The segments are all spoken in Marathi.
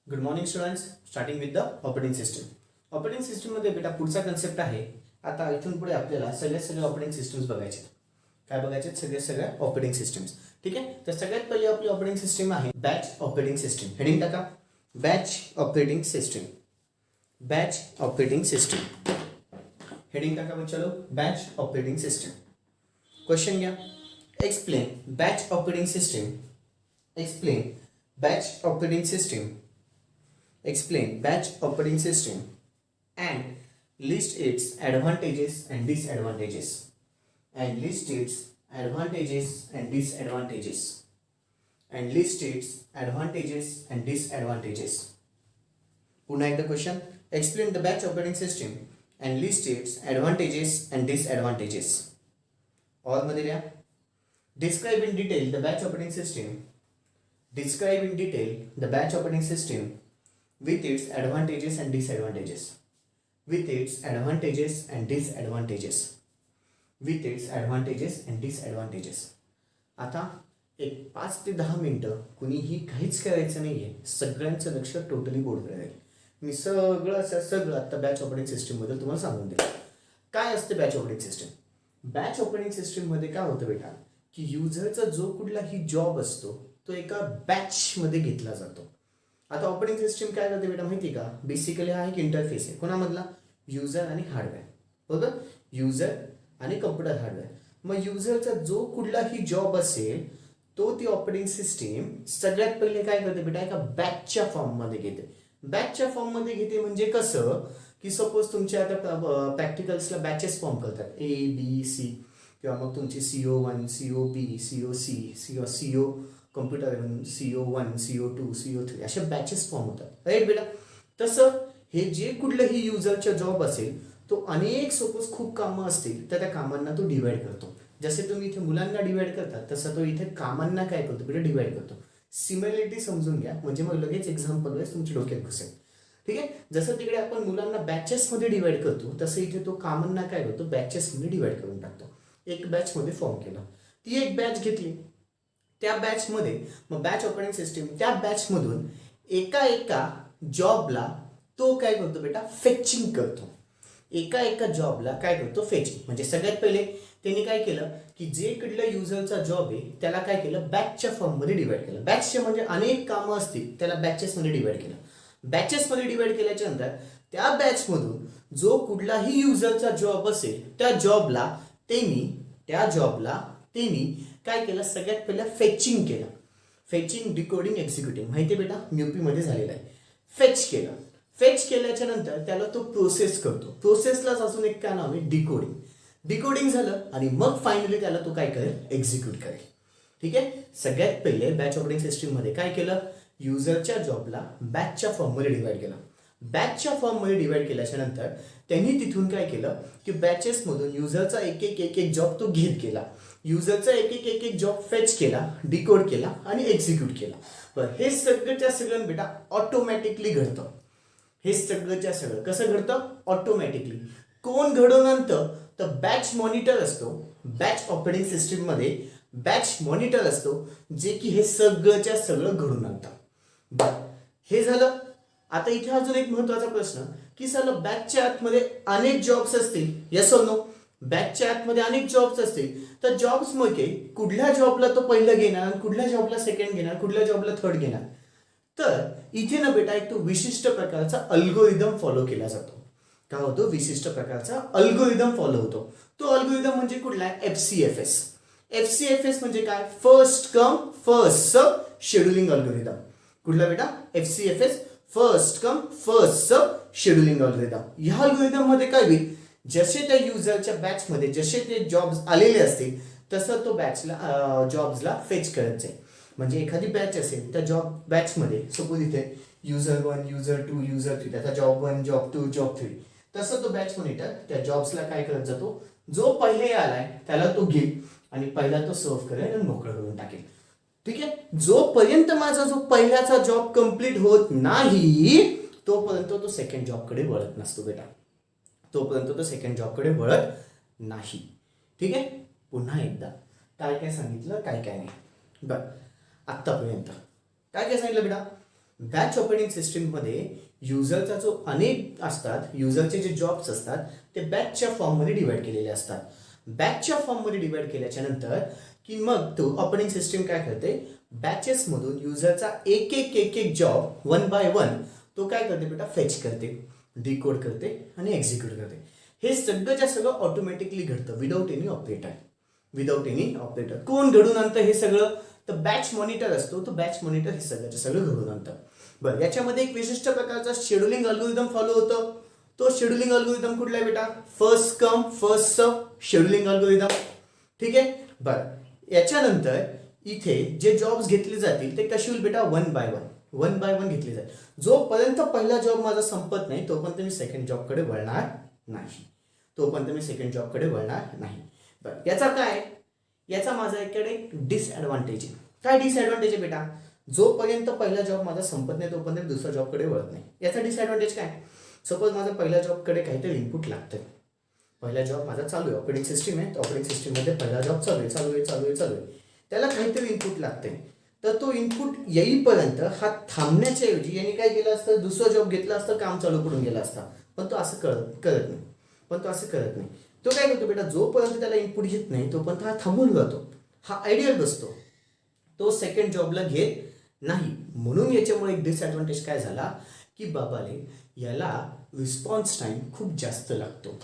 Good morning students. Starting with the operating system. Operating सिस्टममध्ये बेटा पुढचा कन्सेप्ट आहे. आता इथून पुढे आपल्याला सगळे ऑपरेटिंग सिस्टम्स बघायचे. काय बघायचे? सगळ्या ऑपरेटिंग सिस्टम्स. ठीक आहे. तर सगळ्यात पहिली आपली ऑपरेटिंग सिस्टम आहे बॅच ऑपरेटिंग सिस्टम. हेडिंग टाका, batch operating system. Batch operating system heading टाका मग. चलो, बॅच ऑपरेटिंग सिस्टम. क्वेश्चन घ्या. Explain batch operating system. Explain batch operating system. Explain batch operating system and list its advantages and disadvantages. And list its advantages and disadvantages. And list its advantages and disadvantages. पुन्हा एकदा question. Explain the batch operating system and list its advantages and disadvantages. All मध्ये लिहा. Describe in detail the batch operating system. Describe in detail the batch operating system with its advantages and disadvantages. With its advantages and disadvantages. With its advantages and disadvantages. आता एक 5 ते 10 मिनिटं कुणीही काहीच करायचं नाहीये. सगळ्यांचं लक्ष टोटली बोर्डकडे राहील. मी सगळं आता बॅच ऑपरेटिंग सिस्टम बद्दल तुम्हाला सांगून देईल. काय असते batch operating system? Batch operating system मध्ये काय होतं बेटा, की युजरचा जो कुठलाही जॉब असतो तो एका बॅच मध्ये घेतला जातो. आता ऑपरेटिंग सिस्टम काय करते बेटा माहिती का? बेसिकली हा एक इंटरफेस आहे. कोणामधला? युजर आणि हार्डवेअर. बरोबर, युजर आणि कम्प्युटर हार्डवेअर. मग युजरचा जो कुठलाही जॉब असेल तो ती ऑपरेटिंग सिस्टीम सगळ्यात पहिले काय करते बेटा, एका बॅचच्या फॉर्ममध्ये घेते. बॅचच्या फॉर्ममध्ये घेते म्हणजे कसं, की सपोज तुमच्या आता प्रॅक्टिकल्सला बॅचेस फॉर्म करतात, ABC, किंवा मग तुमची CO1, COB, COC, CO computer CO1, CO2, CO3 अशा बॅचेस फॉर्म होतात. राईट बेटा. तसं हे जे कुठलंही युजरचा जॉब असेल तो अनेक सपोज खूप कामं असतील तर त्या कामांना तो डिवाइड करतो. जसे तुम्ही इथे मुलांना डिवाइड करतात तसं तो इथे कामांना काय करतो बेटा, डिवाइड करतो. सिमिलॅरिटी समजून घ्या म्हणजे मग लगेच एक्झाम्पल वाईज तुमच्या डोक्यात घुसेल. ठीक आहे. जसं तिकडे आपण मुलांना बॅचेसमध्ये डिवाइड करतो तसं इथे तो कामांना काय करतो, बॅचेसमध्ये डिवाइड करून टाकतो. एक बॅचमध्ये फॉर्म केला, ती एक बॅच घेतली. त्या बॅचमध्ये मग बॅच ऑपरेटिंग सिस्टीम त्या बॅचमधून एका जॉबला तो काय करतो बेटा, फेचिंग करतो. एका जॉबला काय करतो, फेचिंग. म्हणजे सगळ्यात पहिले त्यांनी काय केलं, की जे कुठल्या युजरचा जॉब आहे त्याला काय केलं, बॅचच्या फॉर्ममध्ये डिवाइड केलं. बॅचचे म्हणजे अनेक कामं असतील त्याला बॅचेसमध्ये डिवाइड केलं. बॅचेसमध्ये डिवाइड केल्याच्या नंतर त्या बॅचमधून जो कुठलाही युजरचा जॉब असेल त्या जॉबला त्यांनी काय केलं, सगळ्यात पहिला फेचिंग केलं. फेचिंग, डिकोडिंग, एक्झिक्युटिंग माहिती आहे बेटा, म्यूपी मध्ये झालेला आहे. फेच केलं. फेच केल्याच्या नंतर त्याला तो प्रोसेस करतो. प्रोसेसलाच अजून एक काय नाव आहे, डिकोडिंग. डिकोडिंग झालं आणि मग फायनली त्याला तो काय करेल, एक्झिक्यूट करेल. ठीक आहे. सगळ्यात पहिले बॅच ऑपरेटिंग सिस्टीम मध्ये काय केलं, युजरच्या जॉबला बॅचच्या फॉर्ममध्ये डिवाइड केलं. बॅचच्या फॉर्ममध्ये डिवाइड केल्याच्या नंतर त्यांनी तिथून काय केलं, की बॅचेसमधून युजरचा एक जॉब तो घेत गेला. युजरचा एक जॉब फेच केला, डिकोड केला आणि एक्झिक्यूट केला. बरं, हे सगळंच्या सगळं बेटा ऑटोमॅटिकली घडतं. हे सगळंच्या सगळं कसं घडतं, ऑटोमॅटिकली. कोण घडवून आणतं तर बॅच मॉनिटर असतो. बॅच ऑपरेटिंग सिस्टीम मध्ये बॅच मॉनिटर असतो जे की हे सगळंच्या सगळं घडून आणतं. बरं, हे झालं. आता इथे अजून एक महत्वाचा प्रश्न, की सर बॅचच्या आतमध्ये अनेक जॉब्स असतील, येस और नो? बॅचच्या आतमध्ये अनेक जॉब्स असतील तर जॉब्स मध्ये कुठल्या जॉबला तो पहिलं घेणार, कुठल्या जॉबला सेकंड घेणार, कुठल्या जॉबला थर्ड घेणार. तर इथे ना बेटा एक तो विशिष्ट प्रकारचा अल्गोरिदम फॉलो केला जातो. काय होतो, विशिष्ट प्रकारचा अल्गोरिदम फॉलो होतो. तो अल्गोरिदम म्हणजे कुठला आहे, FCFS. FCFS म्हणजे काय, first come first serve scheduling algorithm. कुठला बेटा, FCFS, first come first serve scheduling algorithm. ह्या अल्गोरिदम मध्ये काय होईल, जसे त्या युजरच्या बॅचमध्ये जसे ते जॉब्स आलेले असतील तसं तो बॅचला जॉब्सला फेच करत जाईल. म्हणजे एखादी बॅच असेल त्या जॉब बॅचमध्ये सपोज इथे युजर 1, युजर 2, युजर 3, त्याचा जॉब 1, जॉब 2, जॉब 3, तसं तो बॅच मॉनिटर त्या जॉब्सला काय करत जातो, जो पहिले आलाय त्याला तो घेईल आणि पहिला तो सर्व करेल आणि मोकळं करून टाकेल. ठीक आहे. जोपर्यंत माझा जो पहिल्याचा जॉब कंप्लीट होत नाही तोपर्यंत तो सेकंड जॉबकडे वळत नसतो बेटा. तोपर्यंत तो सेकंड जॉबकडे वळत नाही. ठीक आहे. पुन्हा एकदा काय काय सांगितलं, काय काय नाही. बरं, आत्तापर्यंत काय काय सांगितलं बेटा, बॅच ऑपरेटिंग सिस्टीममध्ये युजरचा जो अनेक असतात, युजरचे जे जॉब्स असतात ते बॅचच्या फॉर्ममध्ये डिवाइड केलेले असतात. बॅचच्या फॉर्ममध्ये डिवाइड केल्याच्या नंतर की मग तो ऑपरेटिंग सिस्टीम काय करते, बॅचेसमधून युजरचा एक एक एक एक जॉब वन बाय वन तो काय करते बेटा, फेच करते, डिकोड करते आणि एक्झिक्यूट करते. हे सगळंच्या सगळं ऑटोमॅटिकली घडतं without any operator. Without any operator कोण घडून आणतं हे सगळं, तर बॅच मॉनिटर असतो, तो बॅच मॉनिटर हे सगळ्याच्या सगळं घडून आणतं. बरं, याच्यामध्ये एक विशिष्ट प्रकारचा शेड्युलिंग अल्गोरिदम फॉलो होतो. तो शेड्युलिंग अल्गोरिदम कुठला आहे बेटा, first come first serve scheduling algorithm. ठीक आहे. बरं, याच्यानंतर इथे जे जॉब्स घेतले जातील ते कशी होईल बेटा, वन बाय वन घेतले जाईल. जोपर्यंत पहिला जॉब माझा संपत नाही तोपर्यंत मी सेकंड जॉबकडे वळणार नाही. बरं, याचा काय, याचा माझा इकडे डिसएडव्हान्टेज आहे. काय डिसएडव्हान्टेज आहे बेटा, जोपर्यंत पहिला जॉब माझा संपत नाही तोपर्यंत दुसऱ्या जॉबकडे वळत नाही. याचा डिसएडव्हान्टेज काय, सपोज माझा पहिल्या जॉबकडे काहीतरी इनपुट लागतं. पहिला जॉब माझा चालू आहे, ऑपरेटिंग सिस्टीम आहे, ऑपरेटिंग सिस्टीममध्ये पहिला जॉब चालू आहे, त्याला काहीतरी इनपुट लागते. तर तो इनपुट येईपर्यंत हा थांबण्याच्या ऐवजी यांनी काय केलं असतं, दुसरा जॉब घेतला असतं, काम चालू करून गेला असता. पण तो असं करत नाही. तो काय करतो बेटा, जोपर्यंत त्याला इनपुट घेत नाही तोपर्यंत हा थांबून जातो, हा आयडियल बसतो, तो सेकंड जॉबला घेत नाही. म्हणून याच्यामुळे एक डिसएडव्हान्टेज काय झाला की बाबाले याला रिस्पॉन्स टाइम खूप जास्त लागतो.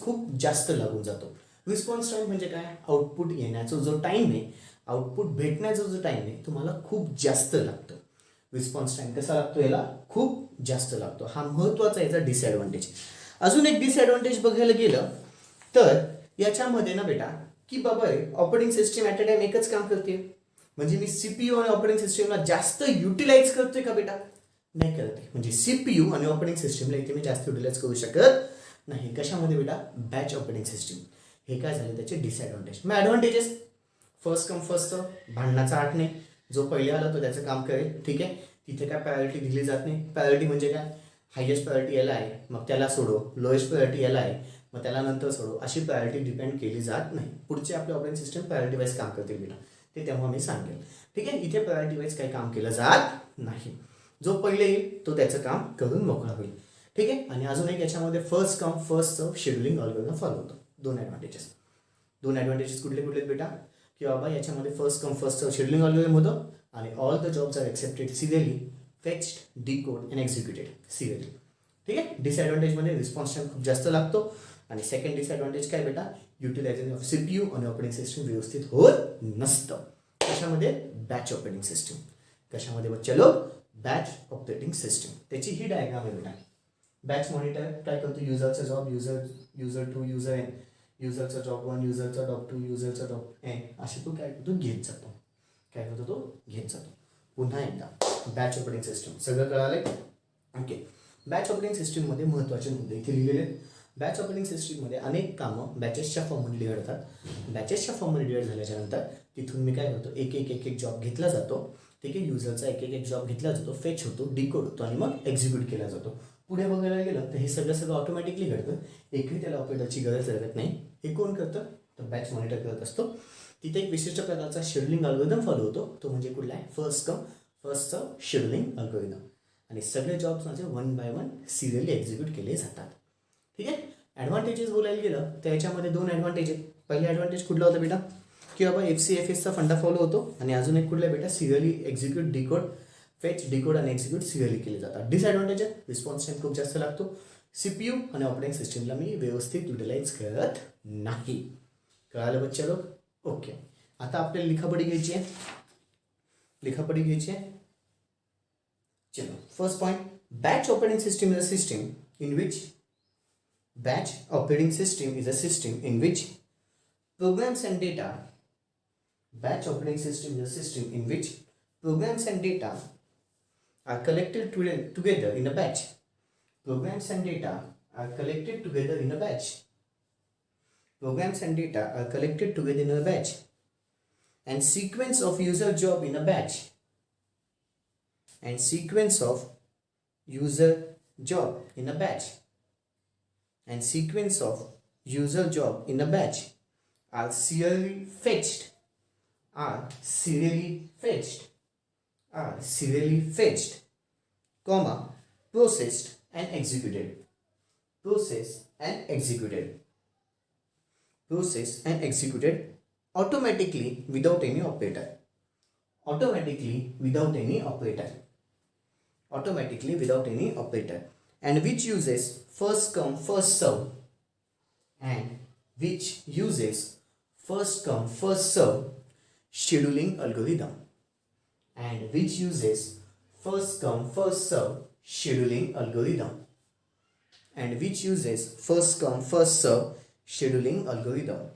खूप जास्त लागून जातो. रिस्पॉन्स टाइम म्हणजे काय, आउटपुट येण्याचा जो टाइम आहे, आउटपुट भेटण्याचा जो टाइम आहे तुम्हाला खूप जास्त लागतो. रिस्पॉन्स टाइम कसा लागतो, याला खूप जास्त लागतो. हा महत्वाचा याचा डिसएडव्हान्टेज. अजून एक डिसएडव्हान्टेज बघायला गेलं तर याच्यामध्ये ना बेटा की बाबा operating system at a time एकच काम करते. म्हणजे मी सीपीयू आणि ऑपरेटिंग सिस्टीमला जास्त युटिलाइज करतोय का बेटा, नाही करत आहे. म्हणजे सीपीयू आणि ऑपरेटिंग सिस्टीमला इथे मी जास्त युटिलाइज करू शकत नाही. कशामध्ये बेटा, बॅच ऑपरेटिंग सिस्टीम. हे काय झाले त्याचे डिसएडव्हान्टेज. मग ॲडव्हान्टेजेस, फर्स्ट कम फर्स्ट भांडणाचा आठ नाही, जो पहिले आला तो त्याचं काम करेल. ठीक आहे, तिथे काय प्रायोरिटी दिली जात नाही. प्रायोरिटी म्हणजे काय, हायेस्ट प्रायोरिटी याला आहे मग त्याला सोडो, लोएस्ट प्रायोरिटी याला आहे मग त्याला नंतर सोडो, अशी प्रायोरिटी डिपेंड केली जात नाही. पुढचे आपले ऑपरेटिंग सिस्टम प्रायोरिटी वाईज काम करतील बेटा, ते तेव्हा मी सांगेल. ठीक आहे, इथे प्रायोरिटी वाईज काही काम केलं जात नाही. जो पहिले येईल तो त्याचं काम करून मोकळा होईल. ठीक आहे. आणि अजून एक याच्यामध्ये first come first serve scheduling algorithm follow होतो. दोन ॲडव्हान्टेजेस कुठले बेटा, की बाबा याच्यामध्ये first come first serve scheduling algorithm होतं आणि all the jobs are accepted serially, fetched, decode and executed serially. ठीक आहे. डिसएडव्हान्टेजमध्ये रिस्पॉन्स टाइम खूप जास्त लागतो. आणि सेकंड डिसएडव्हान्टेज काय बेटा, युटिलायझेशन ऑफ सीपीयू आणि ऑपरेटिंग सिस्टम व्यवस्थित होत नसतं. कशामध्ये, बॅच ऑपरेटिंग सिस्टम. कशामध्ये बच्चा लोक, बॅच ऑपरेटिंग सिस्टम. त्याची ही डायग्राम आहे बेटा. बॅच मॉनिटर काय करतो, युजरचा job user to user N, युजरचा जॉब वन, युजरचा जॉब टू, युजरचा जॉब एन, असे तो काय करतो, घेत जातो. पुन्हा एकदा बॅच ऑपरेटिंग सिस्टम सगळं कळाले. ओके. बॅच ऑपरेटिंग सिस्टीममध्ये महत्त्वाचे मुद्दे इथे लिहिलेले आहेत. बॅच ऑपरेटिंग सिस्टीममध्ये अनेक कामं बॅचेसच्या फॉर्ममध्ये डिवाइड होतात. बॅचेसच्या फॉर्ममध्ये डिवाइड झाल्याच्या नंतर तिथून मी काय करतो, एक एक जॉब घेतला जातो. ठीक आहे, युजरचा एक एक जॉब घेतला जातो, फेच होतो, डिकोड होतो आणि मग एक्झिक्यूट केला जातो. पुढे बघायला गेलं तर हे सगळं ऑटोमॅटिकली घडतं. एकही त्याला ऑपरेटरची गरज लागत नाही. हे कोण करतं, तर बॅच मॉनिटर करत असतो. तिथे एक विशिष्ट प्रकारचा शेड्युलिंग अल्गोरिदम फॉलो होतो. तो म्हणजे कुठला आहे, first come first serve scheduling algorithm. आणि सगळे जॉब्स माझे one by one serially execute केले जातात. ठीक आहे. ॲडव्हान्टेजेस बोलायला गेलं तर याच्यामध्ये दोन ॲडव्हान्टेज आहेत. पहिले ॲडव्हान्टेज कुठला होता बेटा, की बाबा FCFSचा फंडा फॉलो होतो. आणि अजून एक कुठला बेटा, serially execute, decode, fetch, decode आणि एक्झिक्यूट सिरियली केले जातात. डिसएडव्हान्टेज आहे, रिस्पॉन्स टाइम खूप जास्त लागतो. सीपीयू आणि ऑपरेटिंग सिस्टीमला मी व्यवस्थित युटिलाइज करत नाही. कळालं बच्चा लोक. ओके. आता आपल्याला लिखापडी घ्यायची आहे. चलो, first point, batch operating system is a system in which programs and data are collected together in a batch. Programs and data are collected together in a batch. And sequence of user job in a batch. And sequence of user job in a batch are serially fetched are serially fetched, comma, processed and executed. Processed and executed. Processed and executed automatically without any operator. Automatically without any operator. Automatically without any operator. And which uses first come first serve. And which uses first come first serve scheduling algorithm. And which uses first come first serve scheduling algorithm. And which uses first come first serve scheduling algorithm.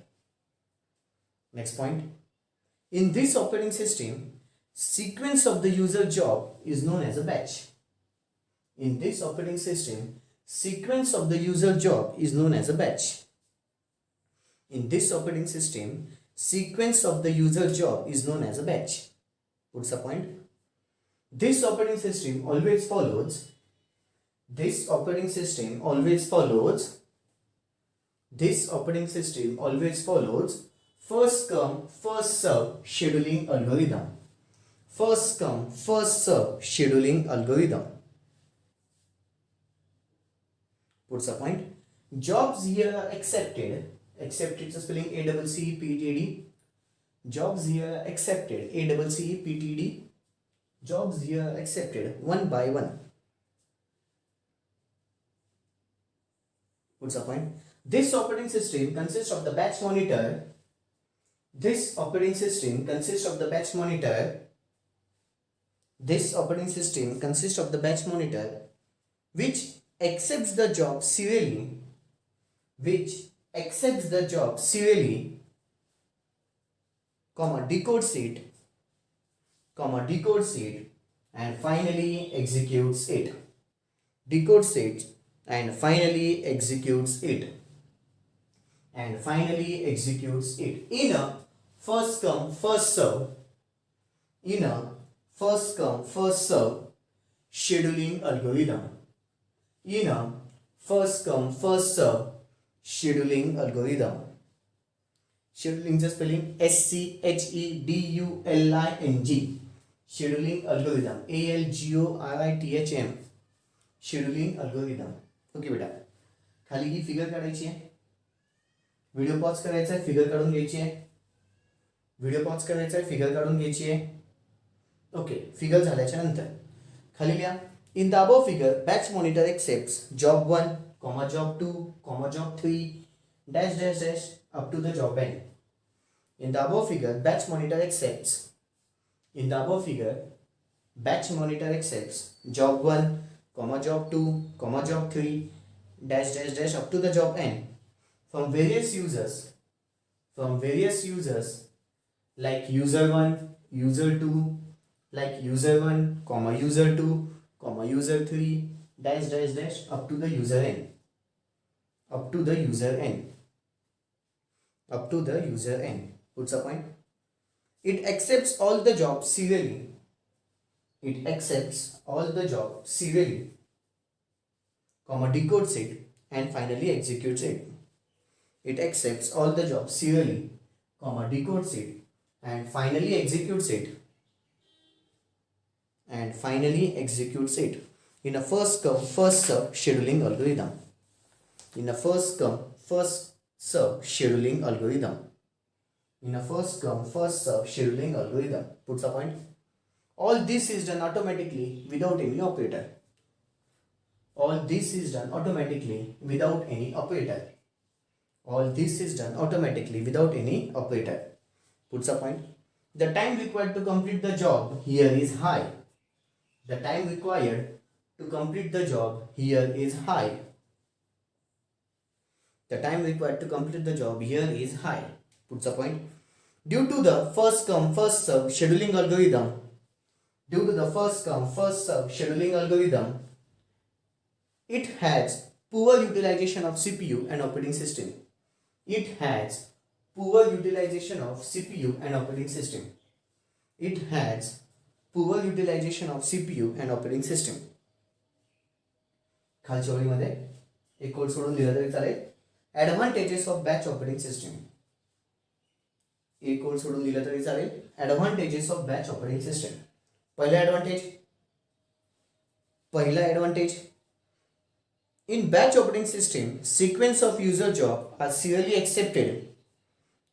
Next point. In this operating system, sequence of the user job is known as a batch. In this operating system, sequence of the user job is known as a batch. In this operating system, sequence of the user job is known as a batch. What's the point? This operating system always follows This operating system always follows first come first serve scheduling algorithm. First come first serve scheduling algorithm. What's the point? Jobs here are accepted. Accepted so spelling ACCEPTED. Jobs here are accepted. ACCEPTED. Jobs here are accepted one by one. What's the point? This operating system consists of the batch monitor. This operating system consists of the batch monitor. This operating system consists of the batch monitor, which accepts the job serially. Which accepts the job serially, decodes it, and finally executes it. Decodes it and finally executes it. In a first come first serve. Scheduling algorithm. Scheduling algorithm. Scheduling just spelling SCHEDULING. Scheduling algorithm. ALGORITHM. Scheduling algorithm. Okay बेटा, खाली ही फिगर काढायची आहे. व्हिडिओ पॉज करायचा आहे, फिगर काढून घ्यायची आहे. ओके, फिगर झाल्याच्या नंतर खाली लिहा. In the above figure batch monitor accepts job 1, job 2, job 3 dash dash dash up to the job end. In the above figure batch monitor accepts job 1, job 2, job 3 dash dash dash up to the job end from various users like user 1, user 2, like user 1, user 2, user 3 dash dash dash up to the user end. What's the point? It accepts all the jobs serially. Decodes it and finally executes it. It accepts all the jobs serially, decodes it and finally executes it. In a first come first serve scheduling algorithm. Puts a point. All this is done automatically without any operator. Puts a point. The time required to complete the job here is high. Puts a point. Due to the first come first serve scheduling algorithm, it has poor utilization of CPU and operating system. खालच्या ओळीमध्ये एक कोड सोडून दिला तरी चालेल. Advantages of batch operating system. एक कोड सोडून दिला तरी चालेल. Advantages of batch operating system. पहिला advantage in batch operating system sequence of user job are serially accepted.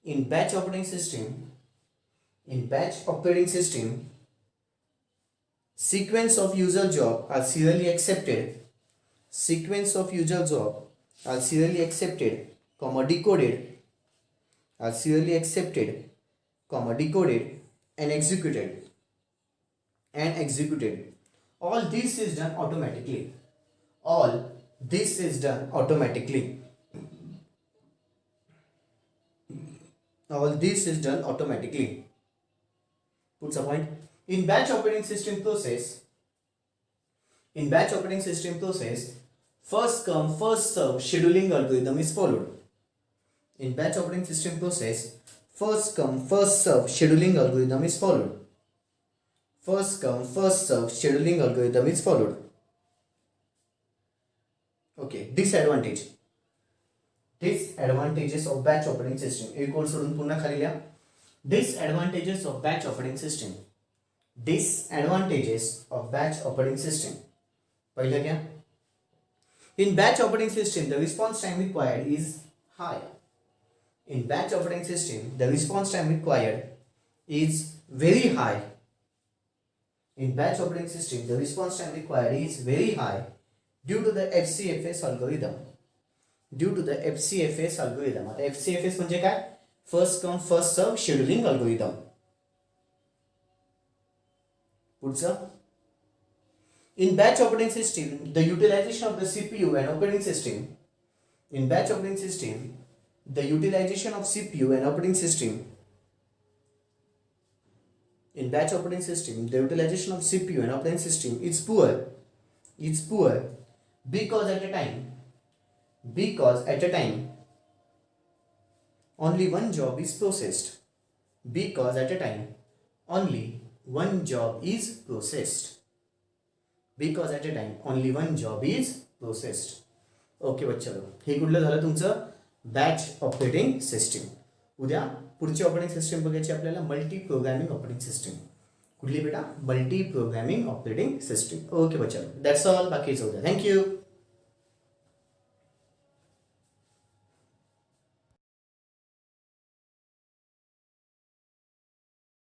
In batch operating system, sequence of user job are serially accepted. Sequence of user job are serially accepted, decoded, are serially accepted, decoded and executed. All this is done automatically. All this is done automatically. All this is done automatically. Puts a point. In batch operating system process, first come first serve scheduling algorithm is followed. In batch operating system process, first come first serve scheduling algorithm is followed. First come first serve scheduling algorithm is followed. Okay, disadvantages of batch operating system. एक ओळ सोडून पुन्हा खाली लिहा. Disadvantages of batch operating system. Disadvantages of batch operating system. पहिलं क्या? In batch operating system, the response time required is high. In batch operating system, the response time required is very high. In batch operating system, the response time required is very high due to the FCFS algorithm. आता FCFS म्हणजे काय? फर्स्ट कम फर्स्ट सर्व शेड्यूलिंग अल्गोरिदम. पुढचं, in batch operating system the utilization of the CPU and operating system in batch operating system the utilization of CPU and operating system in batch operating system the utilization of CPU and operating system is poor because at a time only one job is processed. Because at a time only one job is processed. Because at a time only one job is processed. Okay बच्चांनो, हे कुठलं झालं तुमचं बॅच ऑपरेटिंग सिस्टीम. उद्या पुढची ऑपरेटिंग सिस्टीम बघायची आपल्याला मल्टी प्रोग्रामिंग ऑपरेटिंग सिस्टीम. कुठली बेटा? Multi programming operating system. Okay बच्चांनो, दॅट्स ऑल. बाकी जाऊ द्या. थँक्यू.